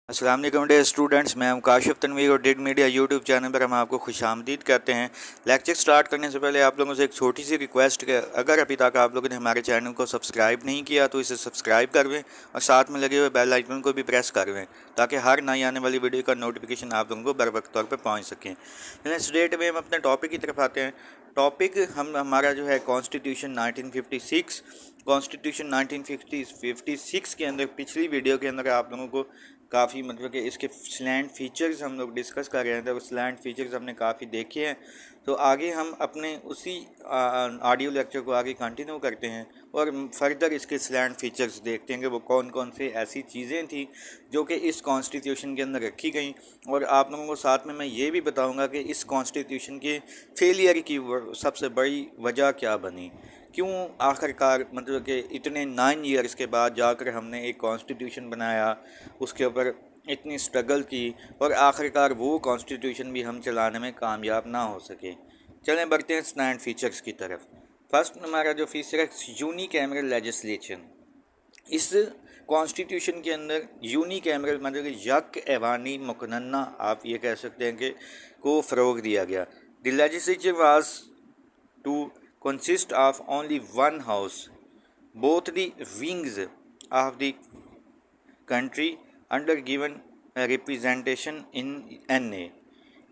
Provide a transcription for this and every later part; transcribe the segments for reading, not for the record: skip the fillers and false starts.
अस्सलाम वालेकुम dear students, मैं हूं काशिफ तनवीर और डिड मीडिया यूट्यूब चैनल पर हम आपको खुशामदीद कहते हैं। लेक्चर स्टार्ट करने से पहले आप लोगों से एक छोटी सी रिक्वेस्ट है, अगर अभी तक आप लोगों ने हमारे चैनल को सब्सक्राइब नहीं किया तो इसे सब्सक्राइब कर लें और साथ में लगे हुए बेल आइकन को भी प्रेस कर लें ताकि हर नई आने वाली वीडियो का नोटिफिकेशन आप लोगों को बर वक्त तौर पर पहुँच सकें। इस डेट में हम अपने टॉपिक की तरफ आते हैं। टॉपिक हमारा जो है कॉन्स्टिट्यूशन 1956। कॉन्स्टिट्यूशन 1956 के अंदर पिछली वीडियो के अंदर आप लोगों को काफ़ी मतलब कि इसके स्लैंड फीचर्स हम लोग डिस्कस कर रहे थे, वो स्लैंड फीचर्स हमने काफ़ी देखे हैं। तो आगे हम अपने उसी ऑडियो लेक्चर को आगे कंटिन्यू करते हैं और फर्दर इसके स्लैंड फीचर्स देखते हैं कि वो कौन कौन से ऐसी चीज़ें थी जो कि इस कॉन्स्टिट्यूशन के अंदर रखी गई। और आप लोगों को साथ में मैं ये भी बताऊंगा कि इस कॉन्स्टिट्यूशन के फेलियर की सबसे बड़ी वजह क्या बनी, क्यों आखिरकार मतलब कि इतने 9 ईयर्स के बाद जाकर हमने एक कॉन्स्टिट्यूशन बनाया, उसके ऊपर इतनी स्ट्रगल की और आखिरकार वो कॉन्स्टिट्यूशन भी हम चलाने में कामयाब ना हो सके। चलें बढ़ते हैं स्टैंड फीचर्स की तरफ। फर्स्ट हमारा जो फीचर है यूनिकैमरल लेजिस्लेशन। इस कॉन्स्टिट्यूशन के अंदर यूनिकैमरल मतलब कि यक ऐवानी मुकन्ना आप ये कह सकते हैं कि को फ़रोग दिया गया। The legislature was to consist of only one house. Both the wings of the country under given representation in NA।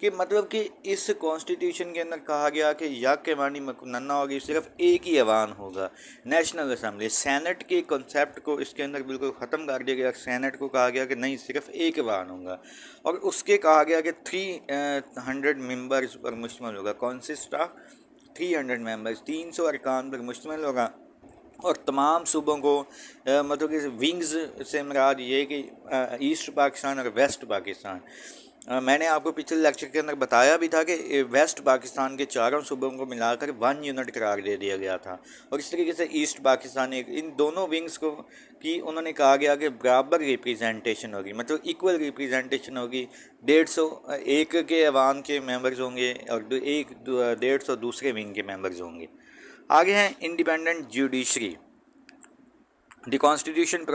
कि मतलब कि इस कॉन्स्टिट्यूशन के अंदर कहा गया कि यक के वानी मकनन्ना होगी, सिर्फ एक ही ऐवान होगा, नेशनल असेंबली। सैनेट के कॉन्सेप्ट को इसके अंदर बिल्कुल ख़त्म कर दिया गया। सैनेट को कहा गया कि नहीं, सिर्फ एक ऐवान होगा और उसके कहा गया कि 300 मेंबर्स पर मुश्तमिल होगा। कॉन्सिस्ट ऑफ 300 मेंबर्स, 300 अरकान पर मुश्तमिल होगा और तमाम सूबों को मतलब कि विंग्स से मुराद ये कि ईस्ट पाकिस्तान और वेस्ट पाकिस्तान। मैंने आपको पिछले लेक्चर के अंदर बताया भी था कि वेस्ट पाकिस्तान के चारों सूबों को मिलाकर 1 यूनिट करार दे दिया गया था और इस तरीके से ईस्ट पाकिस्तान इन दोनों विंग्स को कि उन्होंने कहा गया कि बराबर रिप्रेजेंटेशन होगी, मतलब इक्वल रिप्रेजेंटेशन होगी। 150 एक के ऐवान के मेंबर्स होंगे और 150 दूसरे विंग के मेंबर्स होंगे। आगे हैं independent judiciary. The constitution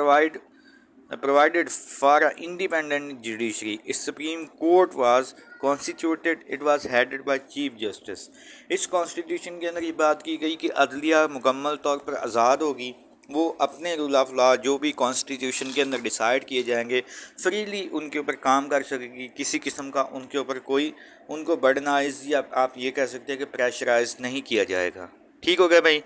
provided for an independent judiciary. A Supreme Court was constituted. It was headed by Chief Justice. इस कॉन्स्टिट्यूशन के अंदर ये बात की गई कि अदलिया मुकम्मल तौर पर आज़ाद होगी, वो अपने रूल ऑफ लॉ जो भी कॉन्स्टिट्यूशन के अंदर डिसाइड किए जाएंगे फ्रीली उनके ऊपर काम कर सकेगी। किसी किस्म का उनके ऊपर कोई उनको बर्डनाइज या आप ये कह सकते हैं कि प्रेशराइज नहीं किया जाएगा। ठीक हो गया भाई।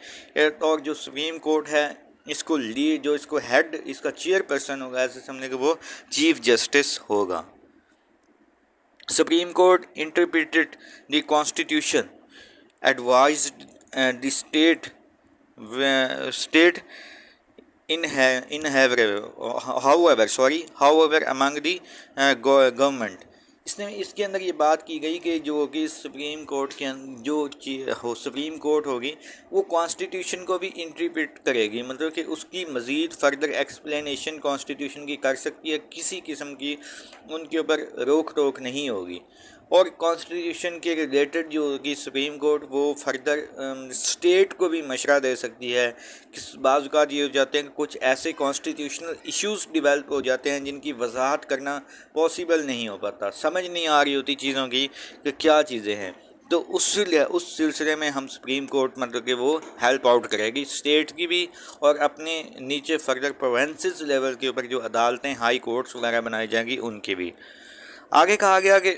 और जो सुप्रीम कोर्ट है इसको लीड, जो इसको हेड, इसका चेयरपर्सन होगा, ऐसे समझने कि वो चीफ जस्टिस होगा। Supreme court interpreted the constitution, advised the state however among the government. इसके अंदर ये बात की गई कि जो कि सुप्रीम कोर्ट के जो सुप्रीम कोर्ट होगी वो कॉन्स्टिट्यूशन को भी इंटरप्रेट करेगी, मतलब कि उसकी मज़ीद फर्दर एक्सप्लेनेशन कॉन्स्टिट्यूशन की कर सकती है, किसी किस्म की उनके ऊपर रोक टोक नहीं होगी। और कॉन्स्टिट्यूशन के रिलेटेड जो होगी सुप्रीम कोर्ट वो फर्दर स्टेट को भी मशवरा दे सकती है। किस बाज़ औक़ात ये हो जाते हैं कि कुछ ऐसे कॉन्स्टिट्यूशनल इश्यूज़ डिवेल्प हो जाते हैं जिनकी वजाहत करना पॉसिबल नहीं हो पाता, समझ नहीं आ रही होती चीज़ों की कि क्या चीज़ें हैं। तो उस सिलसिले में हम सुप्रीम कोर्ट मतलब कि वो हेल्प आउट करेगी स्टेट की भी और अपने नीचे फर्दर प्रोविंसेस लेवल के ऊपर जो अदालतें, हाई कोर्ट्स वगैरह बनाई जाएंगी उनकी भी। आगे कहा गया कि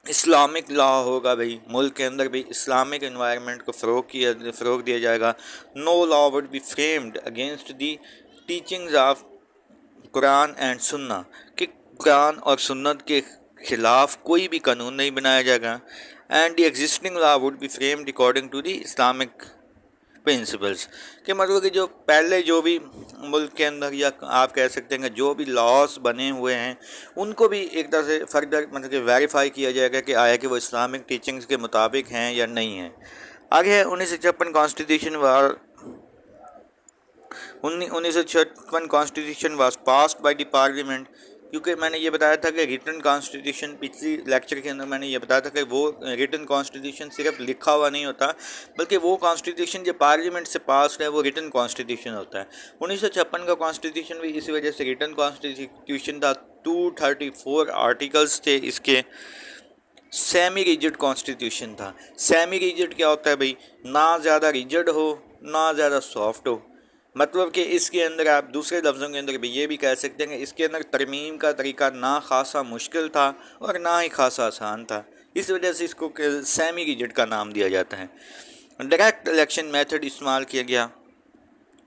इस्लामिक लॉ होगा भाई, मुल्क के अंदर भी इस्लामिक एनवायरनमेंट को फ़रोग दिया जाएगा। No law would be framed against the teachings of Quran and Sunnah, कि कुरान और सुन्नत के ख़िलाफ़ कोई भी कानून नहीं बनाया जाएगा। And the existing law would be framed according to the Islamic principles, कि मतलब कि जो पहले जो भी मुल्क के अंदर या आप कह सकते हैं कि जो भी लॉस बने हुए हैं उनको भी एक तरह से फर्दर मतलब कि वेरीफाई किया जाएगा कि आया कि वो इस्लामिक टीचिंग्स के मुताबिक हैं या नहीं हैं। आगे है 1956 constitution war 1956 constitution was passed by the parliament کیونکہ میں نے یہ بتایا تھا کہ ریٹن کانسٹیٹیوشن پچھلی لیکچر کے اندر میں نے یہ بتایا تھا کہ وہ ریٹن کانسٹیٹیوشن صرف لکھا ہوا نہیں ہوتا، بلکہ وہ کانسٹیٹیوشن جو پارلیمنٹ سے پاس ہے وہ ریٹن کانسٹیٹیوشن ہوتا ہے۔ 1956 کا کانسٹیٹیوشن بھی اسی وجہ سے ریٹن کانسٹیٹیوشن تھا، 234 آرٹیکلز تھے اس کے۔ سیمی ریجڈ کانسٹیٹیوشن تھا۔ سیمی ریجڈ کیا ہوتا ہے بھائی؟ نہ زیادہ ریجڈ ہو نہ زیادہ سافٹ ہو، مطلب کہ اس کے اندر آپ دوسرے لفظوں کے اندر بھی یہ بھی کہہ سکتے ہیں کہ اس کے اندر ترمیم کا طریقہ نہ خاصا مشکل تھا اور نہ ہی خاصا آسان تھا، اس وجہ سے اس کو سیمی ریجڈ کا نام دیا جاتا ہے۔ ڈائریکٹ الیکشن میتھڈ استعمال کیا گیا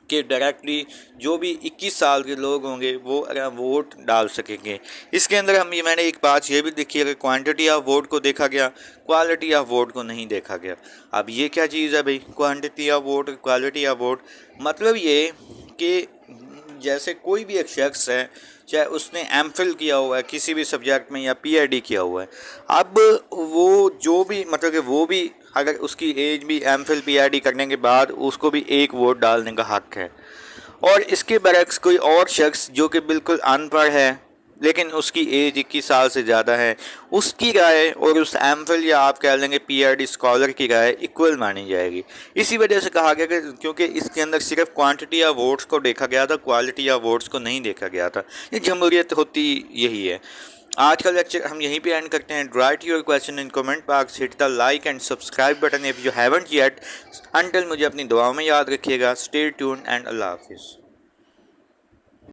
کہ ڈائریکٹلی جو بھی 21 سال کے لوگ ہوں گے وہ ووٹ ڈال سکیں گے۔ اس کے اندر میں نے ایک بات یہ بھی دیکھی ہے کہ کوانٹٹی آف ووٹ کو دیکھا گیا، کوالٹی آف ووٹ کو نہیں دیکھا گیا۔ اب یہ کیا چیز ہے بھائی quantity of vote, quality of vote? مطلب یہ کہ جیسے کوئی بھی ایک شخص ہے، چاہے اس نے ایم فل کیا ہوا ہے کسی بھی سبجیکٹ میں یا پی ایچ ڈی کیا ہوا ہے، اب وہ جو بھی مطلب کہ وہ بھی اگر اس کی ایج بھی M Phil P H D کرنے کے بعد اس کو بھی ایک ووٹ ڈالنے کا حق ہے۔ اور اس کے برعکس کوئی اور شخص جو کہ بالکل ان پڑھ ہے لیکن اس کی ایج 21 سال سے زیادہ ہے، اس کی رائے اور اس ایم فل یا آپ کہہ لیں گے پی ایچ ڈی اسکالر کی رائے ایکول مانی جائے گی۔ اسی وجہ سے کہا گیا کہ کیونکہ اس کے اندر صرف کوانٹٹی آف ووٹس کو دیکھا گیا تھا، کوالٹی آف ووٹس کو نہیں دیکھا گیا تھا۔ یہ جمہوریت ہوتی یہی ہے۔ آج کا لیکچر ہم یہیں پہ اینڈ کرتے ہیں۔ Write your question in comment box, hit the like and subscribe button if you haven't yet. Until مجھے اپنی دعاؤں میں یاد رکھیے گا۔ اسٹے ٹیونڈ اینڈ اللہ حافظ۔